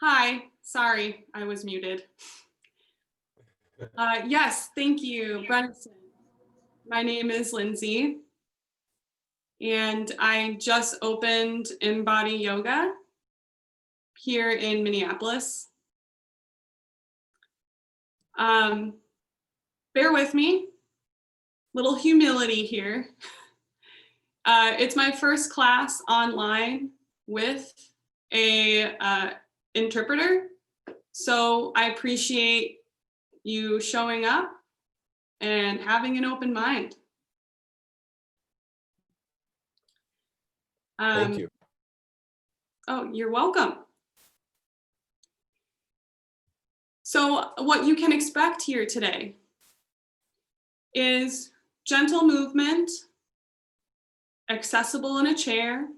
Hi, sorry, I was muted. Yes, thank you, Brenton. My name is Lindsay, and I just opened InBody Yoga here in Minneapolis. Bear with me, little humility here. It's my first class online with a interpreter, so I appreciate you showing up and having an open mind. Thank you. Oh, you're welcome. So what you can expect here today is gentle movement, accessible in a chair.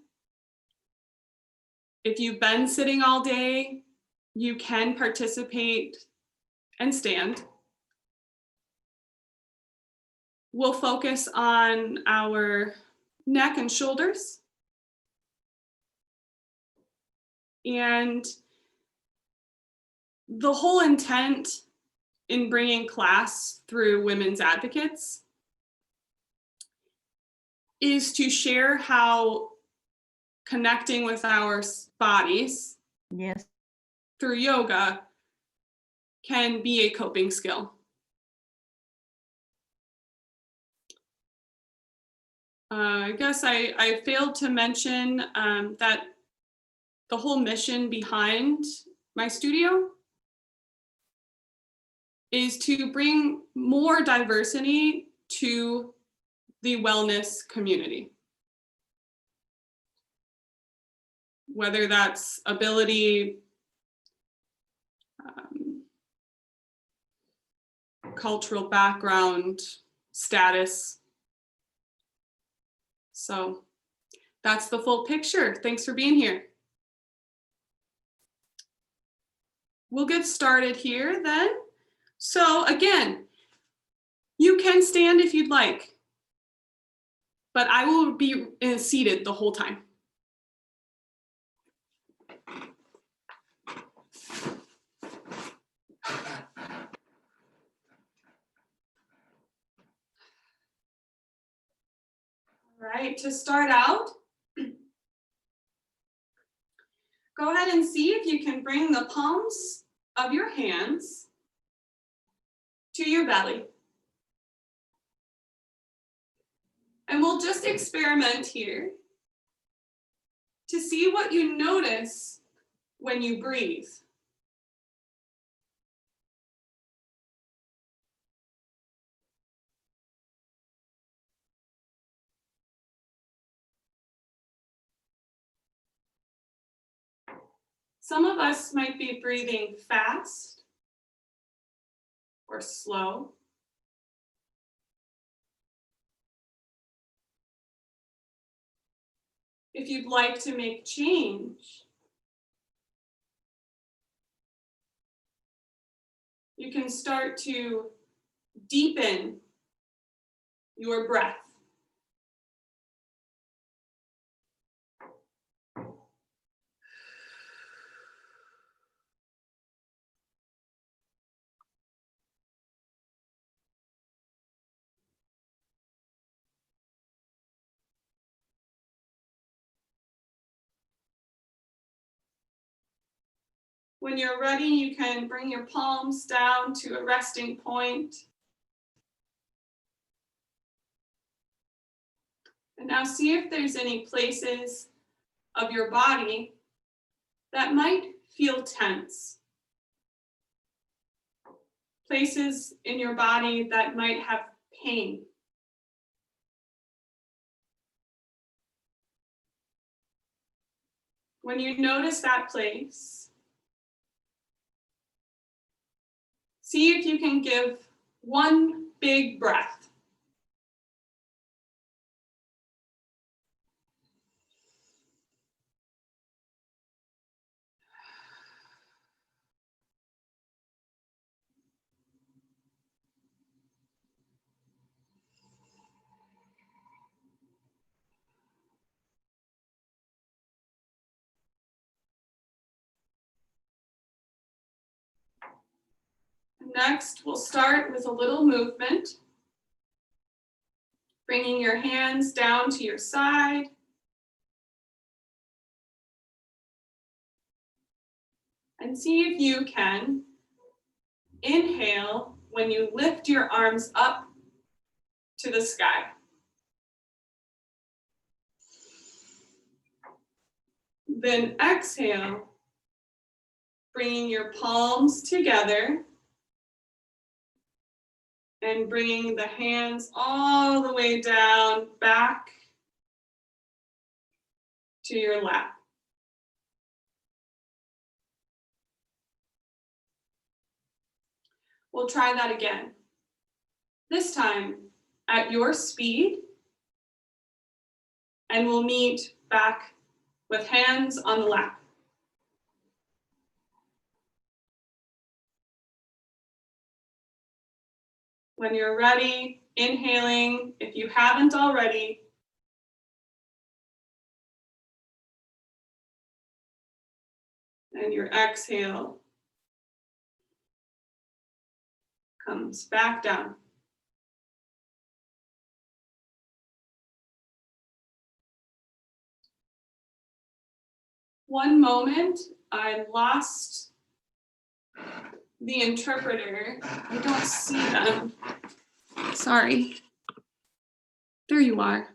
If you've been sitting all day, you can participate and stand. We'll focus on our neck and shoulders. And the whole intent in bringing class through Women's Advocates is to share how connecting with our bodies through yoga can be a coping skill. I guess I failed to mention that the whole mission behind my studio is to bring more diversity to the wellness community. Whether that's ability, cultural background, status. So that's the full picture. Thanks for being here. We'll get started here then. So again, you can stand if you'd like, but I will be seated the whole time. All right, to start out, go ahead and see if you can bring the palms of your hands to your belly. And we'll just experiment here to see what you notice when you breathe. Some of us might be breathing fast or slow. If you'd like to make change, you can start to deepen your breath. When you're ready, you can bring your palms down to a resting point. And now see if there's any places of your body that might feel tense. Places in your body that might have pain. When you notice that place, see if you can give one big breath. Next, we'll start with a little movement, bringing your hands down to your side. And see if you can inhale when you lift your arms up to the sky. Then exhale, bringing your palms together and bringing the hands all the way down back to your lap. We'll try that again. This time at your speed, and we'll meet back with hands on the lap. When you're ready, inhaling, if you haven't already, and your exhale comes back down. One moment, I lost the interpreter. I don't see them. Sorry. There you are.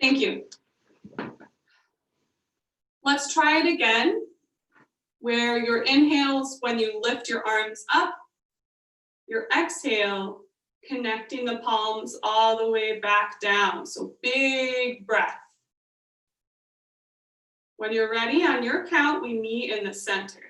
Thank you. Let's try it again, where your inhales when you lift your arms up, your exhale connecting the palms all the way back down. So big breath. When you're ready, on your count, we meet in the center.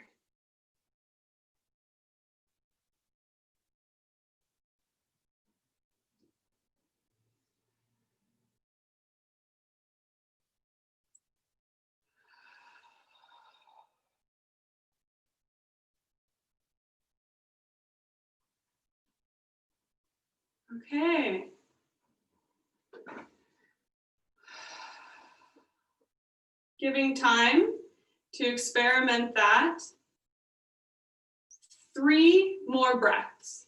Okay. Giving time to experiment that. 3 more breaths.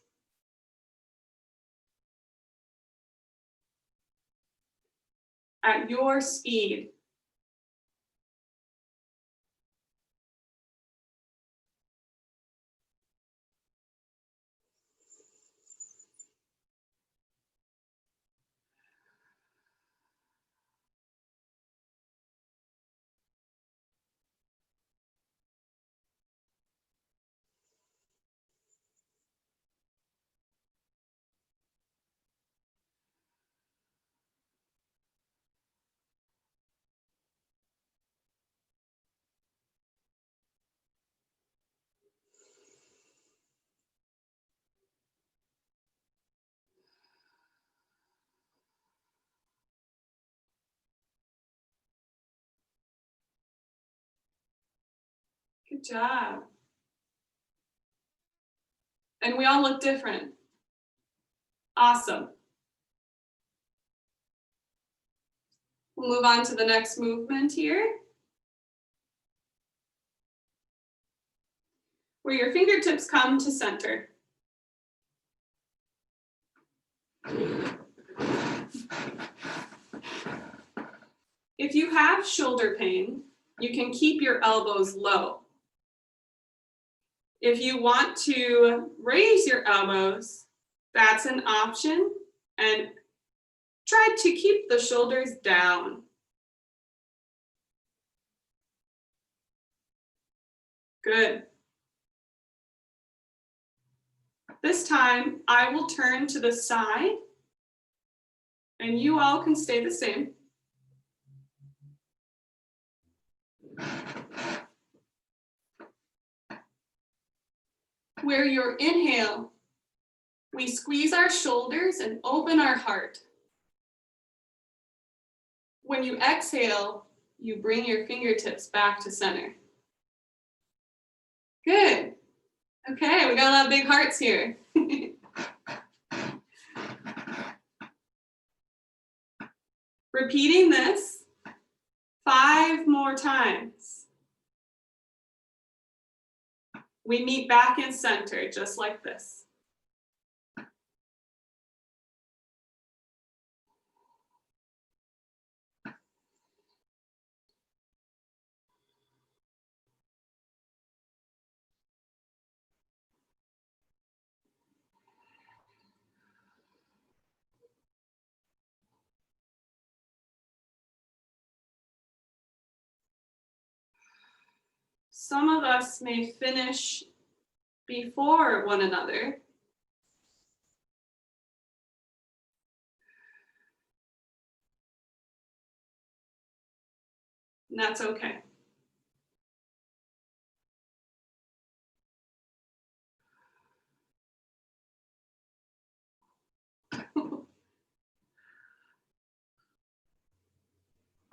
At your speed. Good job. And we all look different. Awesome. We'll move on to the next movement here, where your fingertips come to center. If you have shoulder pain, you can keep your elbows low. If you want to raise your elbows, that's an option, and try to keep the shoulders down. Good. This time, I will turn to the side, and you all can stay the same. Where your inhale, we squeeze our shoulders and open our heart. When you exhale, you bring your fingertips back to center. Good. Okay, we got a lot of big hearts here. Repeating this 5 more times. We meet back in center, just like this. Some of us may finish before one another. And that's okay.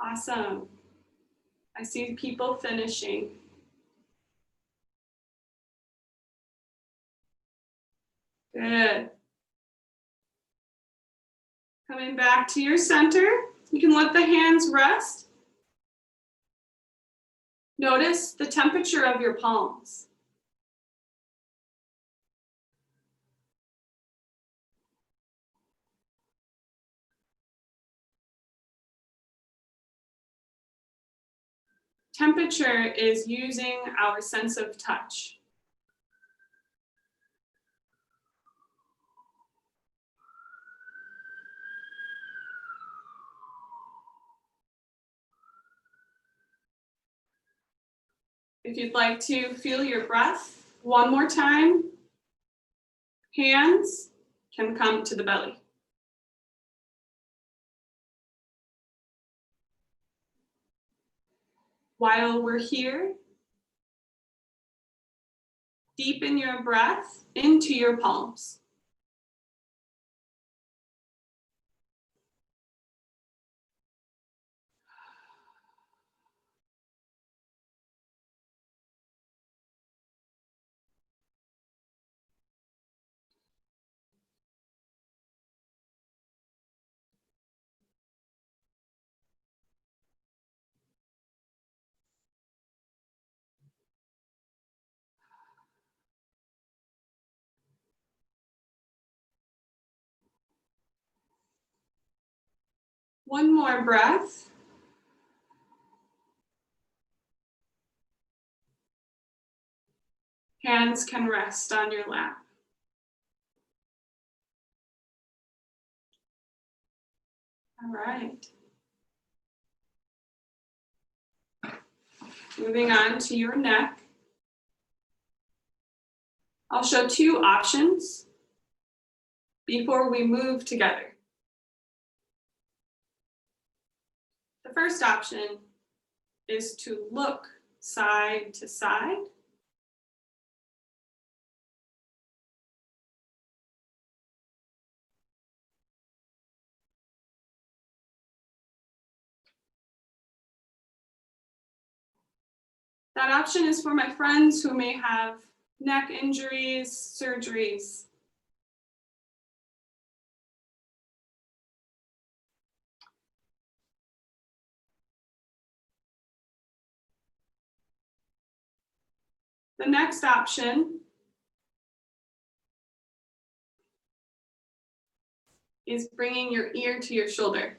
Awesome. I see people finishing. Good. Coming back to your center, you can let the hands rest. Notice the temperature of your palms. Temperature is using our sense of touch. If you'd like to feel your breath one more time, hands can come to the belly. While we're here, deepen your breath into your palms. One more breath. Hands can rest on your lap. All right. Moving on to your neck. I'll show 2 options before we move together. The first option is to look side to side. That option is for my friends who may have neck injuries, surgeries. The next option is bringing your ear to your shoulder.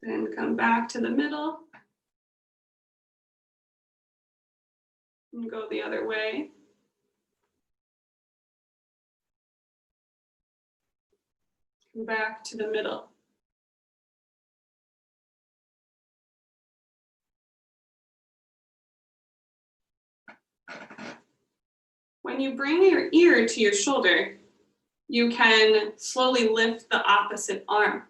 Then come back to the middle and go the other way. Come back to the middle. When you bring your ear to your shoulder, you can slowly lift the opposite arm.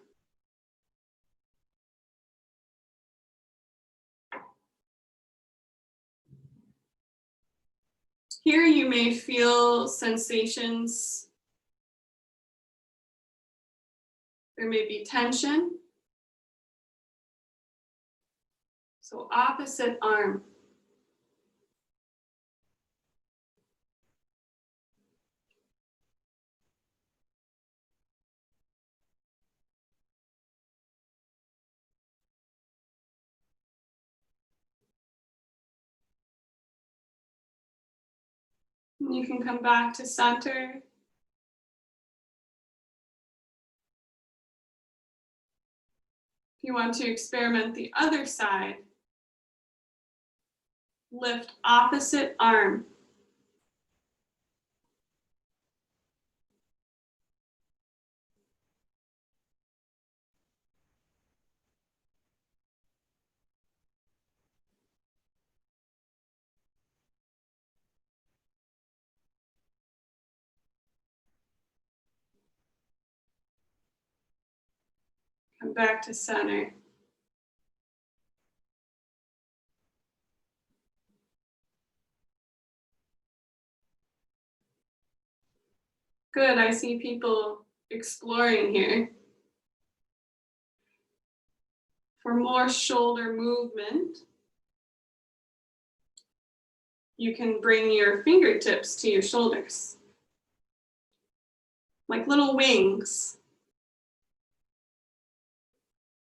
Here you may feel sensations. There may be tension. So opposite arm. And you can come back to center. If you want to experiment the other side, lift opposite arm. Come back to center. Good, I see people exploring here. For more shoulder movement, you can bring your fingertips to your shoulders, like little wings.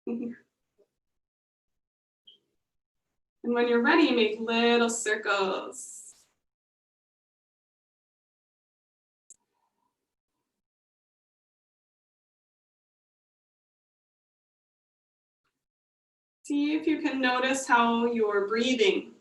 And when you're ready, make little circles. See if you can notice how you're breathing.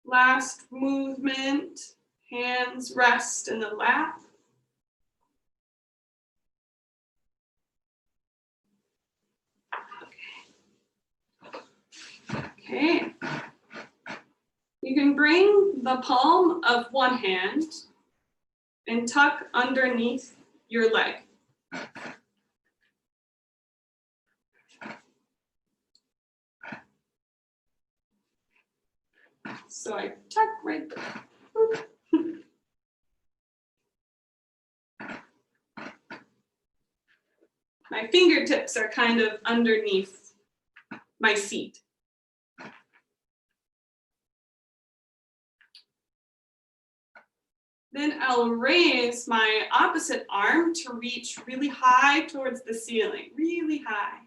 Last movement, hands rest in the lap. Okay. You can bring the palm of one hand and tuck underneath your leg. So I tuck right there. My fingertips are kind of underneath my feet. Then I'll raise my opposite arm to reach really high towards the ceiling, really high.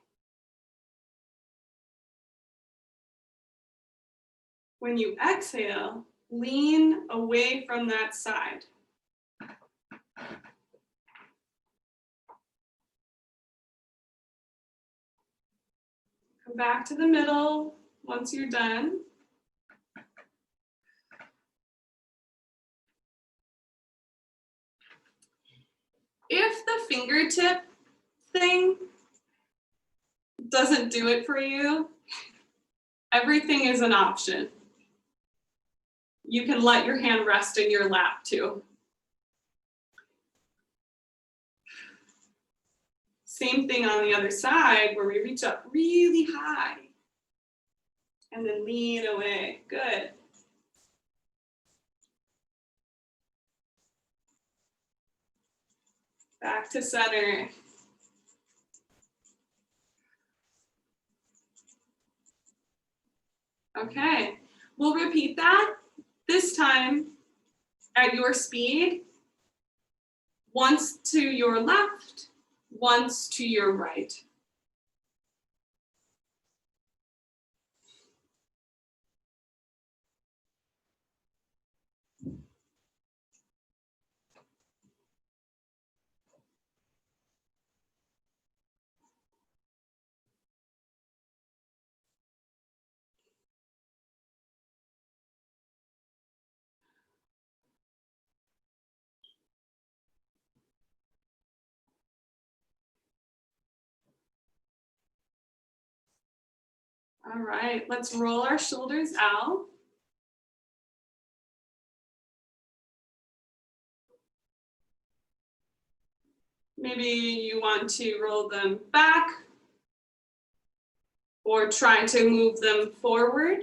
When you exhale, lean away from that side. Come back to the middle once you're done. If the fingertip thing doesn't do it for you, everything is an option. You can let your hand rest in your lap too. Same thing on the other side where we reach up really high and then lean away. Good. Back to center. Okay, we'll repeat that this time at your speed, once to your left, once to your right. All right, let's roll our shoulders out. Maybe you want to roll them back or try to move them forward.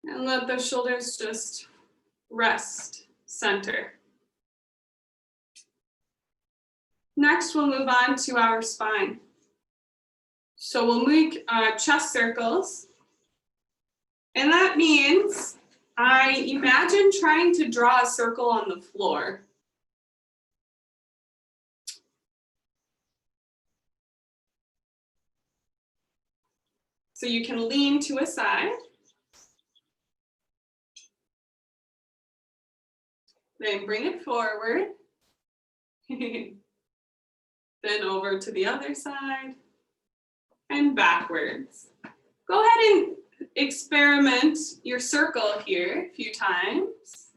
And let the shoulders just rest, center. Next, we'll move on to our spine. So we'll make chest circles. And that means I imagine trying to draw a circle on the floor. So you can lean to a side. Then bring it forward. Then over to the other side and backwards. Go ahead and experiment your circle here a few times.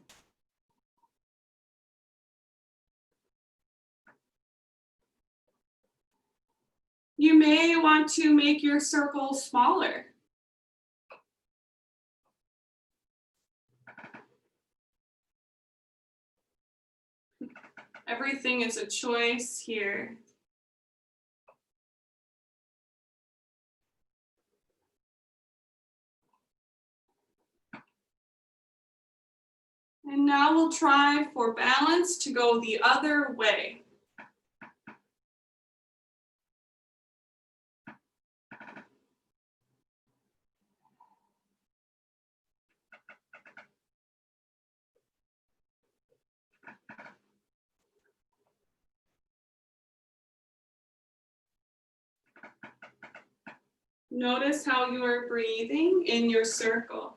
You may want to make your circle smaller. Everything is a choice here. And now we'll try for balance to go the other way. Notice how you are breathing in your circle.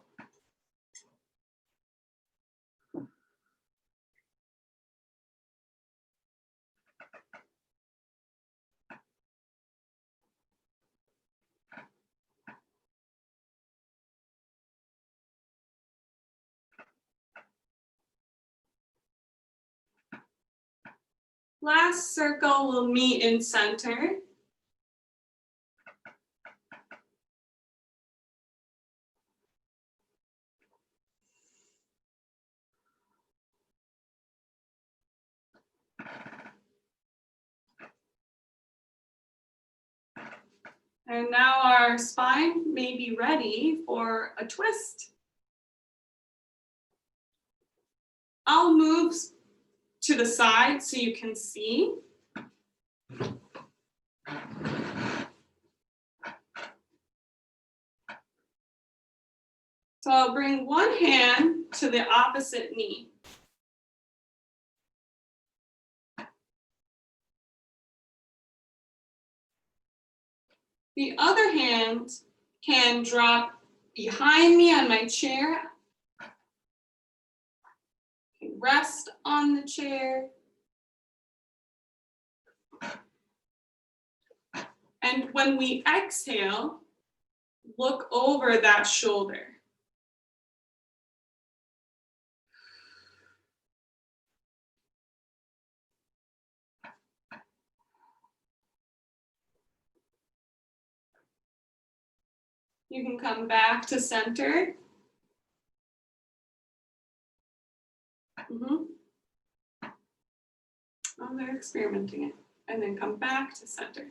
Last circle will meet in center. And now our spine may be ready for a twist. I'll move to the side so you can see. So I'll bring one hand to the opposite knee. The other hand can drop behind me on my chair. Can rest on the chair. And when we exhale, look over that shoulder. You can come back to center. Oh, they're experimenting it. And then come back to center.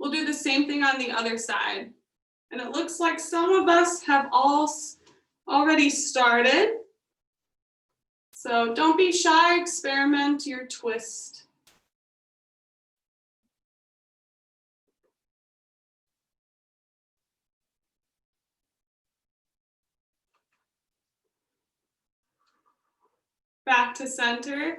We'll do the same thing on the other side. And it looks like some of us have already started. So don't be shy, experiment your twist. Back to center.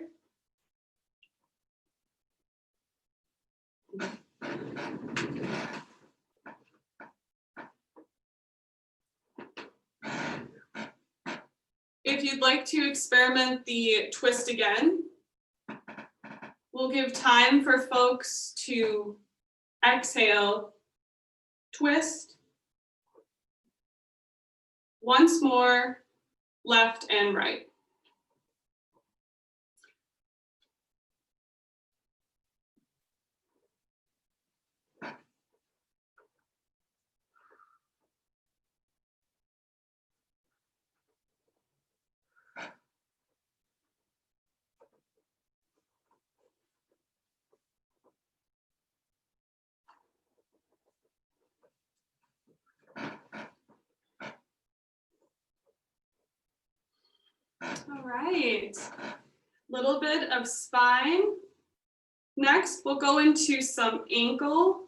If you'd like to experiment the twist again, we'll give time for folks to exhale, twist. Once more, left and right. All right. Little bit of spine. Next, we'll go into some ankle.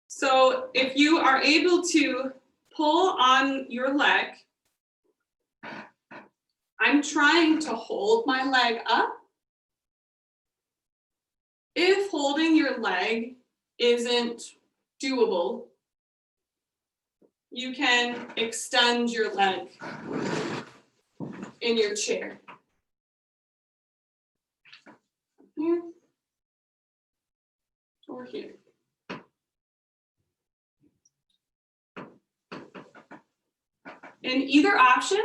So if you are able to pull on your leg, I'm trying to hold my leg up. If holding your leg isn't doable, you can extend your leg in your chair. Here or here. In either option,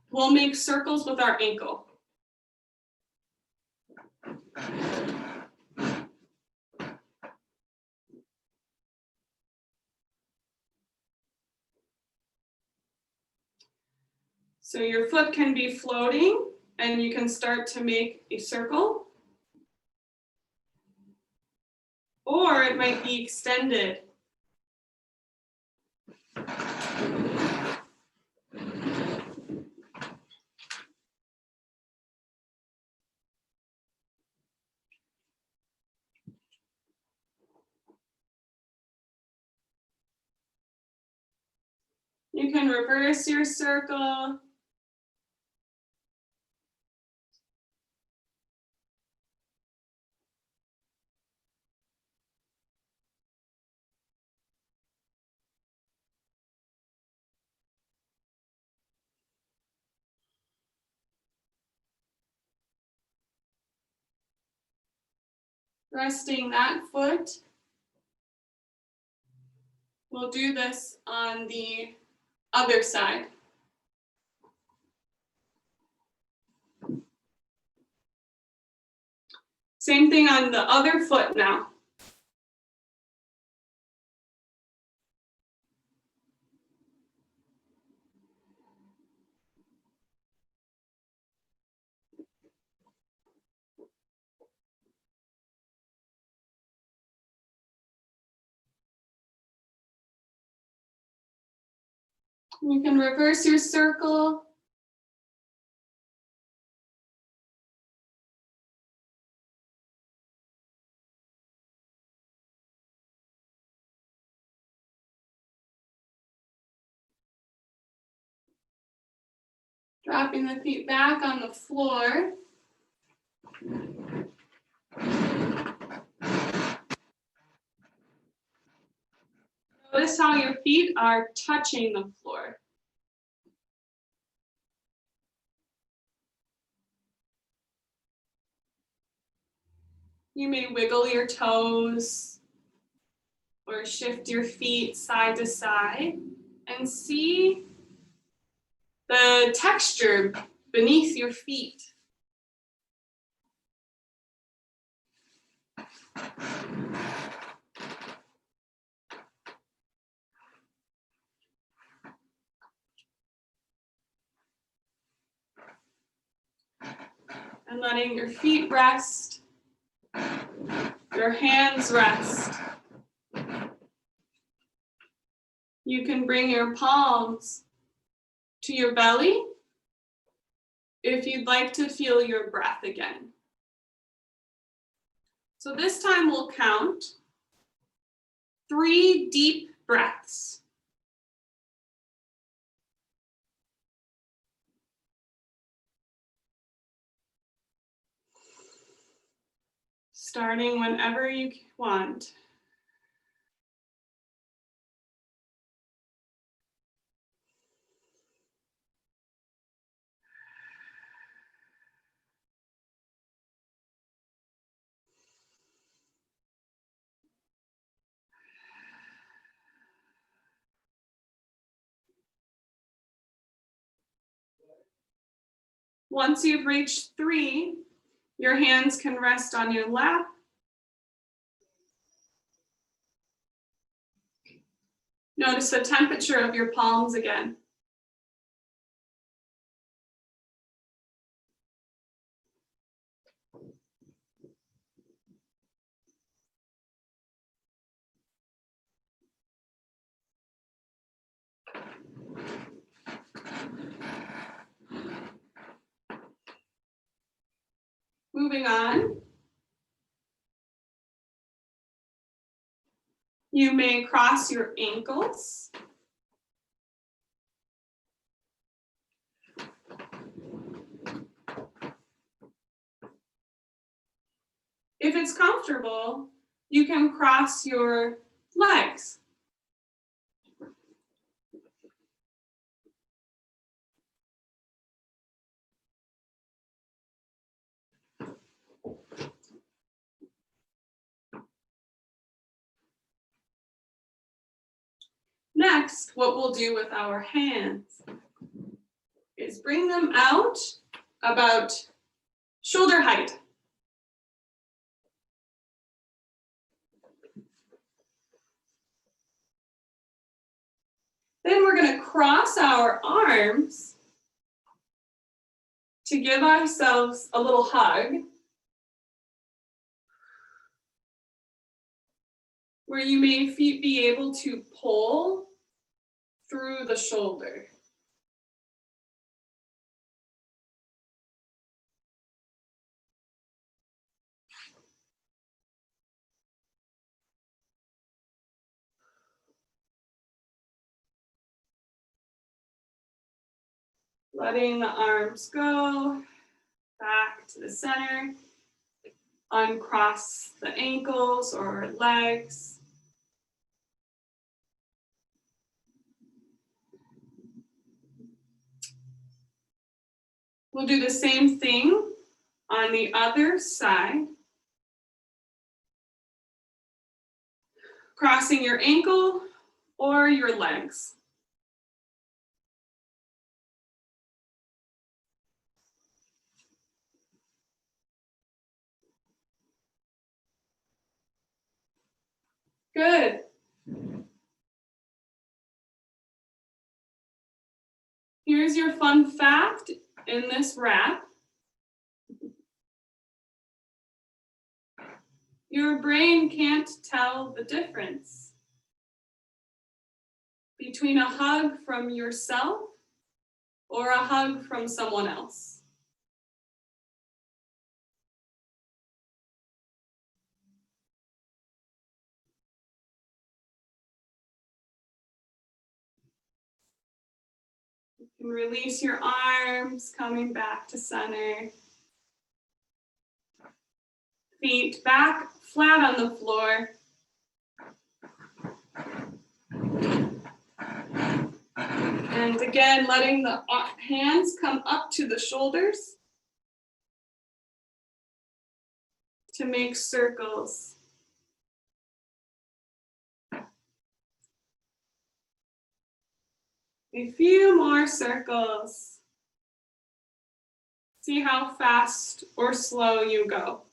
we'll make circles with our ankle. So your foot can be floating and you can start to make a circle. Or it might be extended. You can reverse your circle. Resting that foot. We'll do this on the other side. Same thing on the other foot now. You can reverse your circle. Dropping the feet back on the floor. Notice how your feet are touching the floor. You may wiggle your toes or shift your feet side to side and see the texture beneath your feet. And letting your feet rest, your hands rest. You can bring your palms to your belly if you'd like to feel your breath again. So this time we'll count 3 deep breaths. Starting whenever you want. Once you've reached 3, your hands can rest on your lap. Notice the temperature of your palms again. Moving on. You may cross your ankles. If it's comfortable, you can cross your legs. Next, what we'll do with our hands is bring them out about shoulder height. Then we're going to cross our arms to give ourselves a little hug, where you may be able to pull through the shoulder. Letting the arms go back to the center. Uncross the ankles or legs. We'll do the same thing on the other side. Crossing your ankle or your legs. Good. Here's your fun fact in this wrap. Your brain can't tell the difference between a hug from yourself or a hug from someone else. You can release your arms, coming back to center. Feet back flat on the floor. And again, letting the hands come up to the shoulders to make circles. A few more circles. See how fast or slow you go.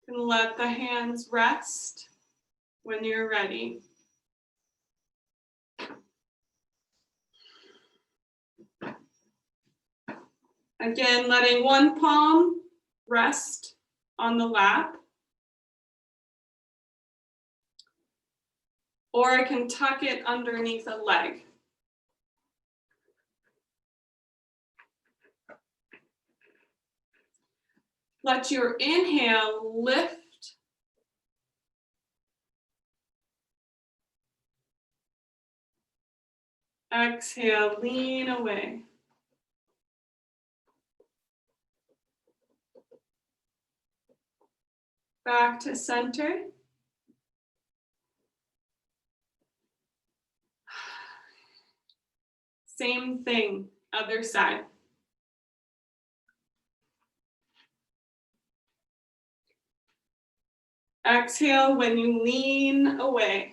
And let the hands rest when you're ready. Again, letting one palm rest on the lap. Or I can tuck it underneath a leg. Let your inhale lift. Exhale, lean away. Back to center. Same thing, other side. Exhale when you lean away.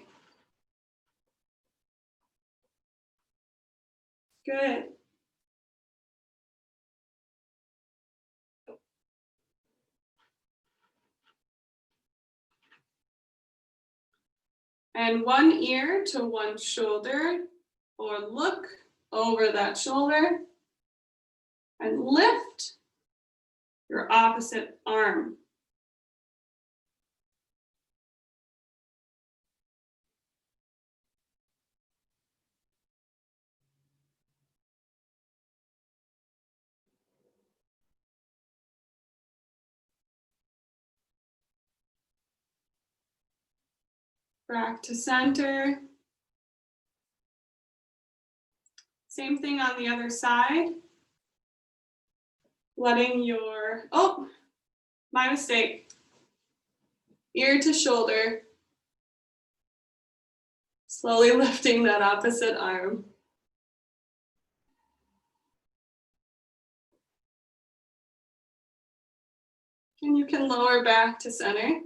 Good. And one ear to one shoulder, or look over that shoulder and lift your opposite arm. Back to center. Same thing on the other side. Letting your, oh, my mistake. Ear to shoulder. Slowly lifting that opposite arm. And you can lower back to center.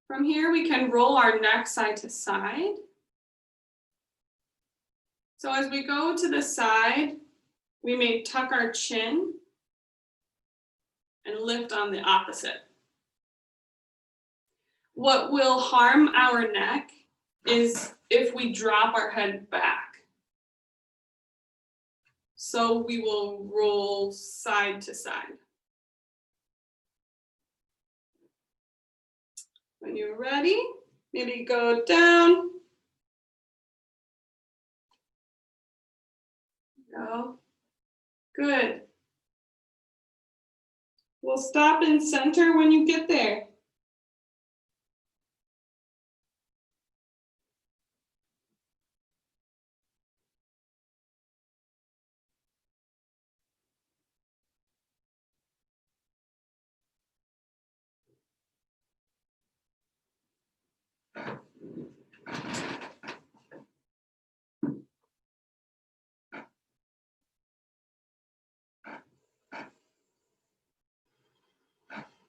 From here, we can roll our neck side to side. So as we go to the side, we may tuck our chin and lift on the opposite. What will harm our neck is if we drop our head back. So we will roll side to side. When you're ready, maybe go down. Go. Good. We'll stop in center when you get there.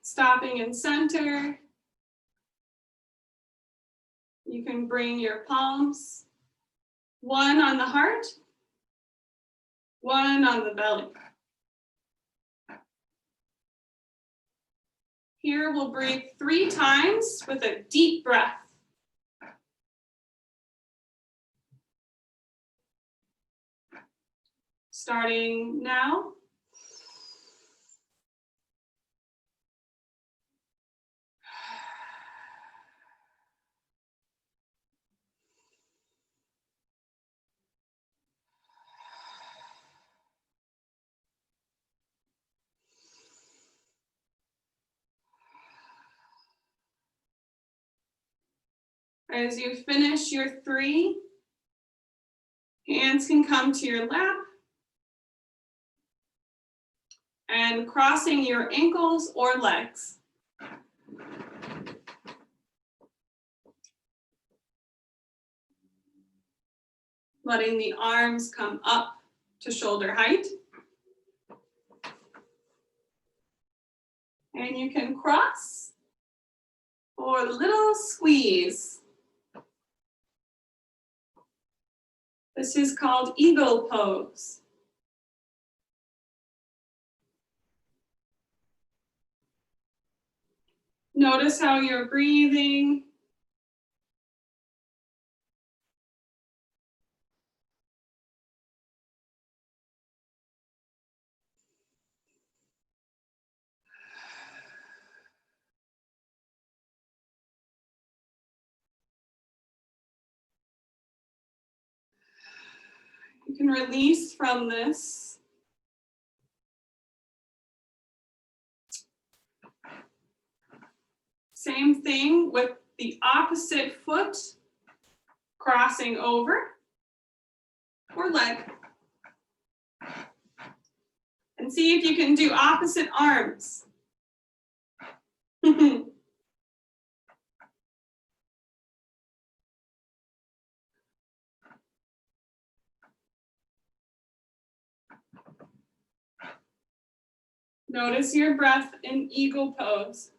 Stopping in center. You can bring your palms, one on the heart, one on the belly. Here we'll breathe 3 times with a deep breath. Starting now. As you finish your 3, hands can come to your lap. And crossing your ankles or legs. Letting the arms come up to shoulder height. And you can cross or a little squeeze. This is called eagle pose. Notice how you're breathing. You can release from this. Same thing with the opposite foot crossing over or leg. And see if you can do opposite arms. Notice your breath in eagle pose.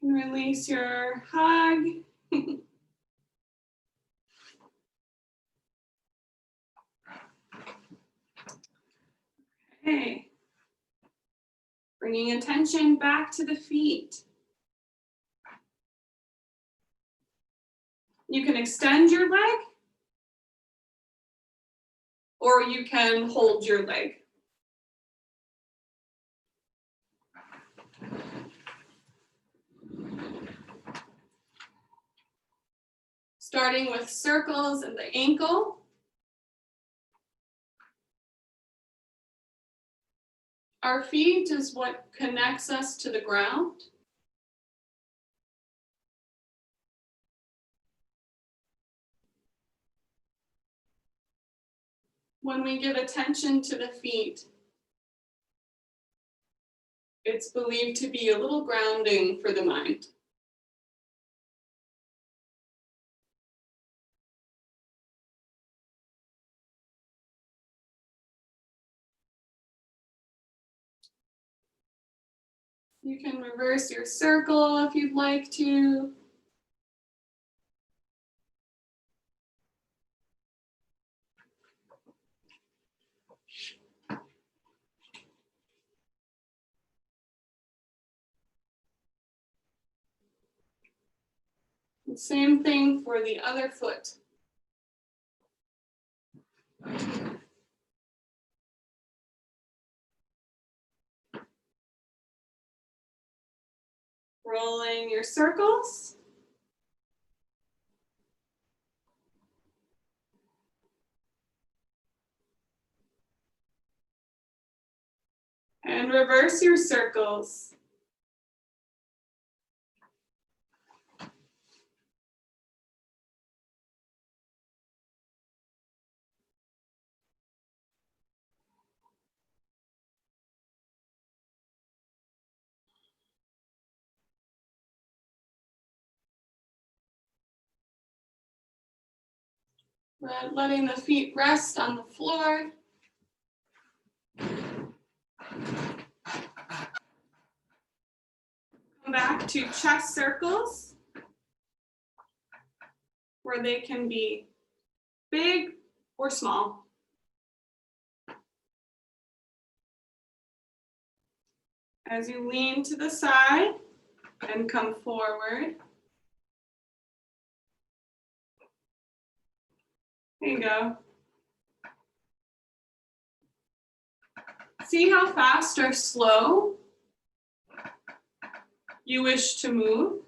And release your hug. Okay. Bringing attention back to the feet. You can extend your leg, or you can hold your leg. Starting with circles in the ankle. Our feet is what connects us to the ground. When we give attention to the feet, it's believed to be a little grounding for the mind. You can reverse your circle if you'd like to. And same thing for the other foot. Rolling your circles. And reverse your circles. Letting the feet rest on the floor. Come back to chest circles, where they can be big or small. As you lean to the side and come forward. There you go. See how fast or slow you wish to move.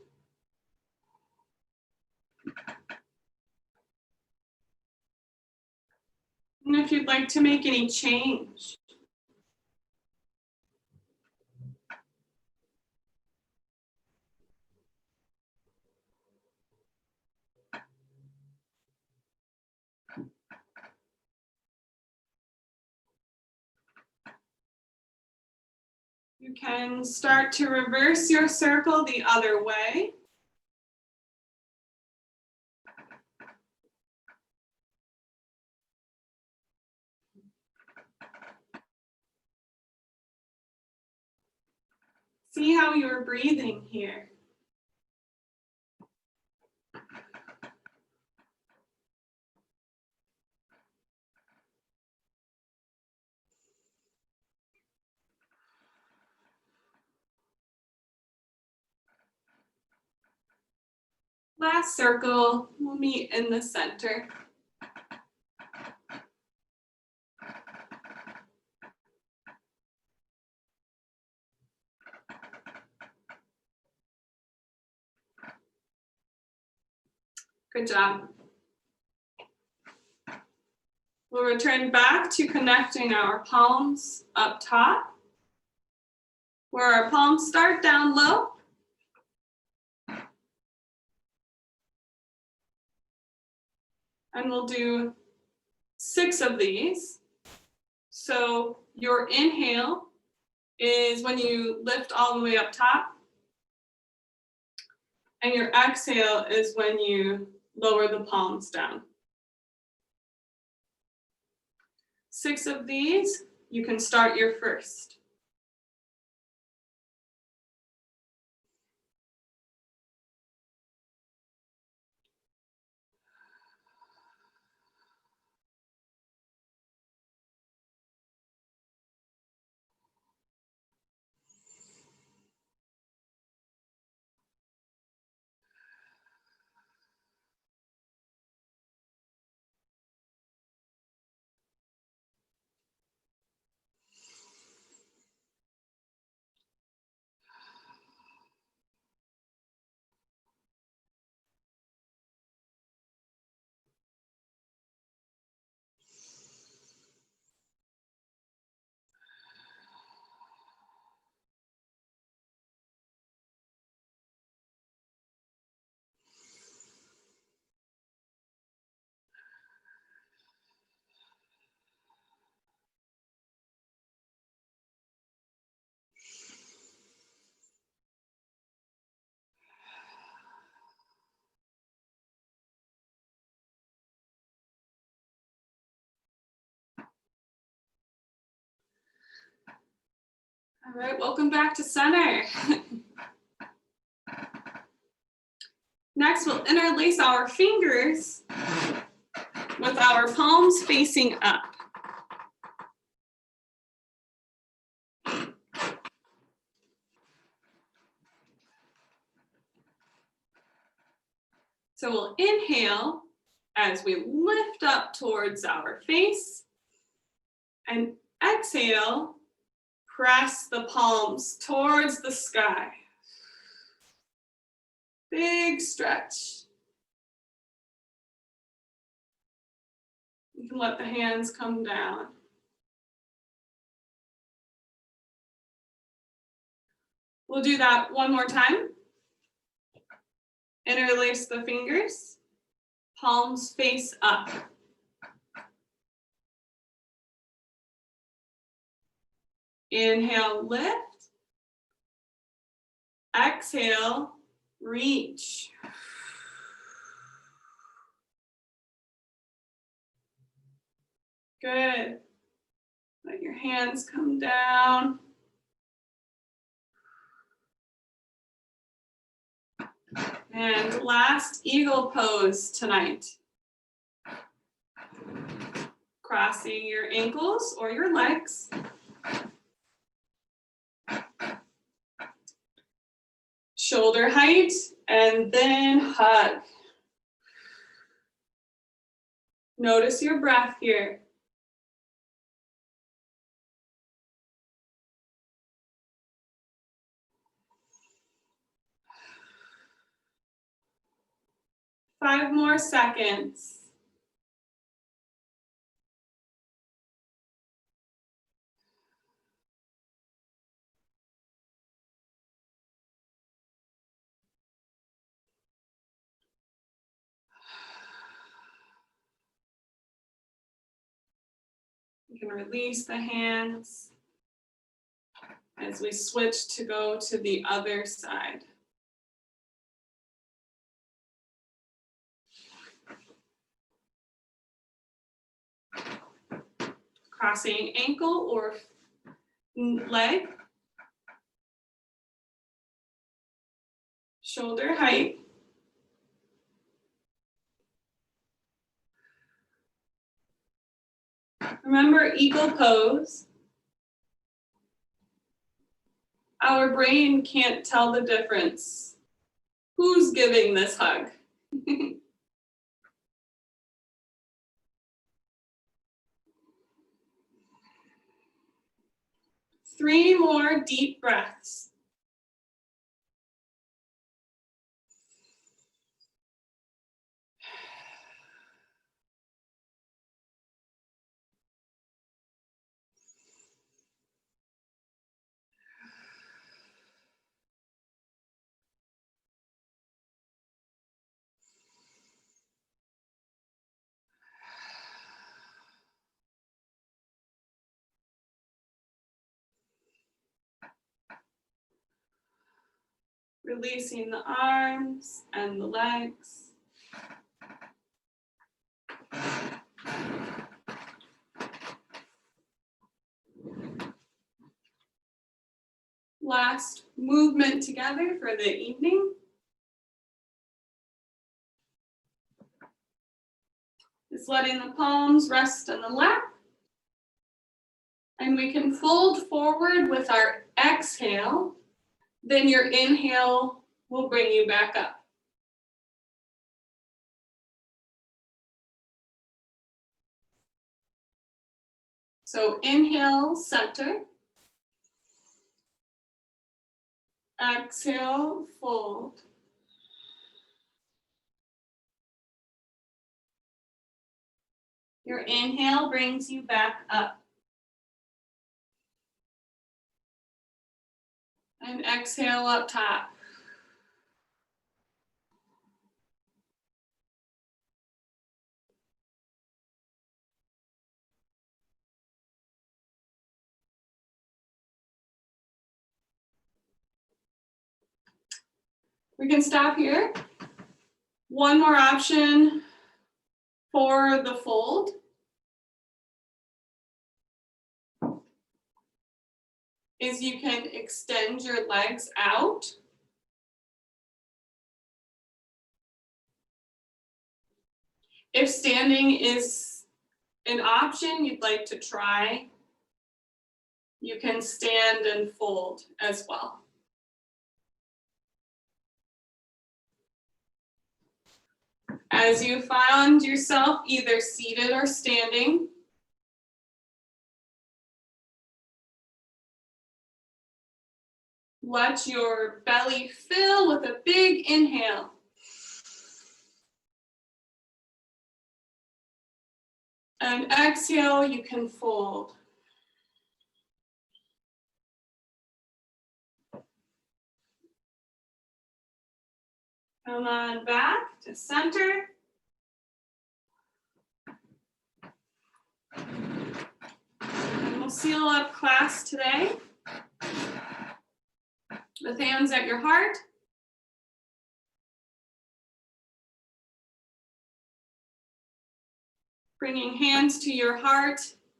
And if you'd like to make any change. You can start to reverse your circle the other way. See how you're breathing here. Last circle, we'll meet in the center. Good job. We'll return back to connecting our palms up top, where our palms start down low. And we'll do 6 of these. So your inhale is when you lift all the way up top. And your exhale is when you lower the palms down. 6 of these, you can start your first. All right, welcome back to center. Next, we'll interlace our fingers with our palms facing up. So we'll inhale as we lift up towards our face, and exhale, press the palms towards the sky. Big stretch. You can let the hands come down. We'll do that one more time. Interlace the fingers, palms face up. Inhale, lift. Exhale, reach. Good. Let your hands come down. And last eagle pose tonight. Crossing your ankles or your legs. Shoulder height, and then hug. Notice your breath here. Five more seconds. You can release the hands as we switch to go to the other side. Crossing ankle or leg. Shoulder height. Remember eagle pose. Our brain can't tell the difference. Who's giving this hug? 3 more deep breaths. Releasing the arms and the legs. Last movement together for the evening. Just letting the palms rest on the lap. And we can fold forward with our exhale. Then your inhale will bring you back up. So inhale, center. Exhale, fold. Your inhale brings you back up. And exhale up top. We can stop here. One more option for the fold. is you can extend your legs out. If standing is an option you'd like to try, you can stand and fold as well. As you find yourself either seated or standing, let your belly fill with a big inhale. And exhale, you can fold. Come on back to center. And we'll seal up class today with hands at your heart. Bringing hands to your heart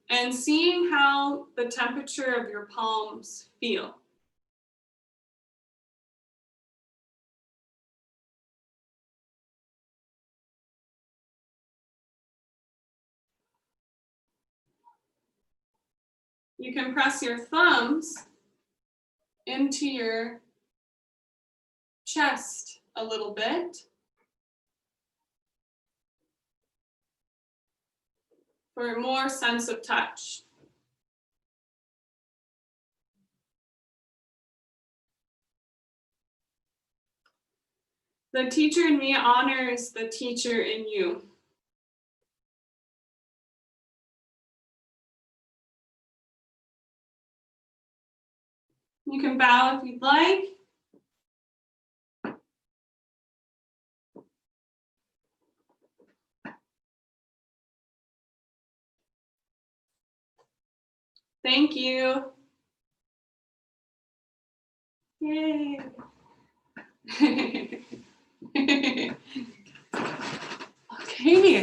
and seeing how the temperature of your palms feel. You can press your thumbs into your chest a little bit for more sense of touch. The teacher in me honors the teacher in you. You can bow if you'd like. Thank you. Yay. Okay.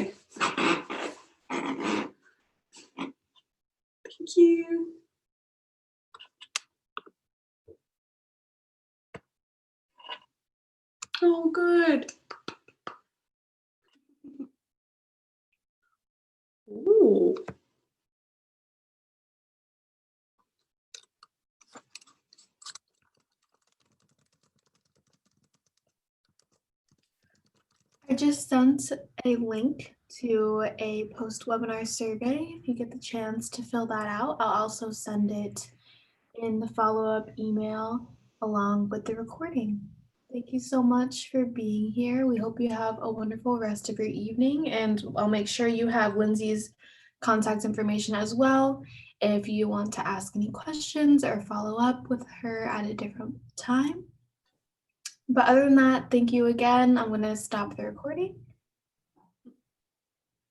Thank you. Oh, good. Ooh. I just sent a link to a post-webinar survey. If you get the chance to fill that out, I'll also send it in the follow-up email along with the recording. Thank you so much for being here. We hope you have a wonderful rest of your evening, and I'll make sure you have Lindsay's contact information as well if you want to ask any questions or follow up with her at a different time. But other than that, thank you again. I'm going to stop the recording.